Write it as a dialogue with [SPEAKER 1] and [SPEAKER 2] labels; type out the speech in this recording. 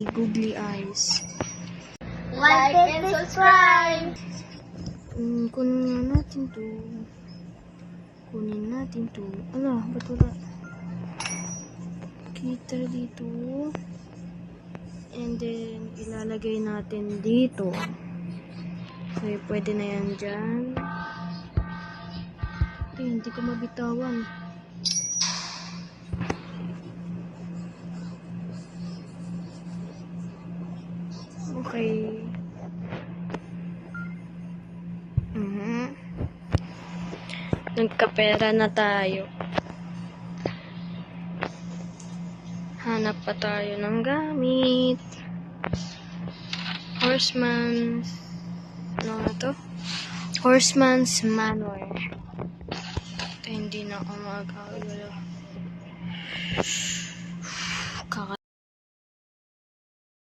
[SPEAKER 1] Googly eyes.
[SPEAKER 2] Like and subscribe!
[SPEAKER 1] Kunin natin to. Ala, ba't wala? Kita dito. And then, ilalagay natin dito. Okay, pwede na yan dyan. Hindi ko mabitawan. Okay. Nagkapera na tayo. Hanap pa tayo ng gamit. Horseman's Manor. Hindi na ako magkakagalaw.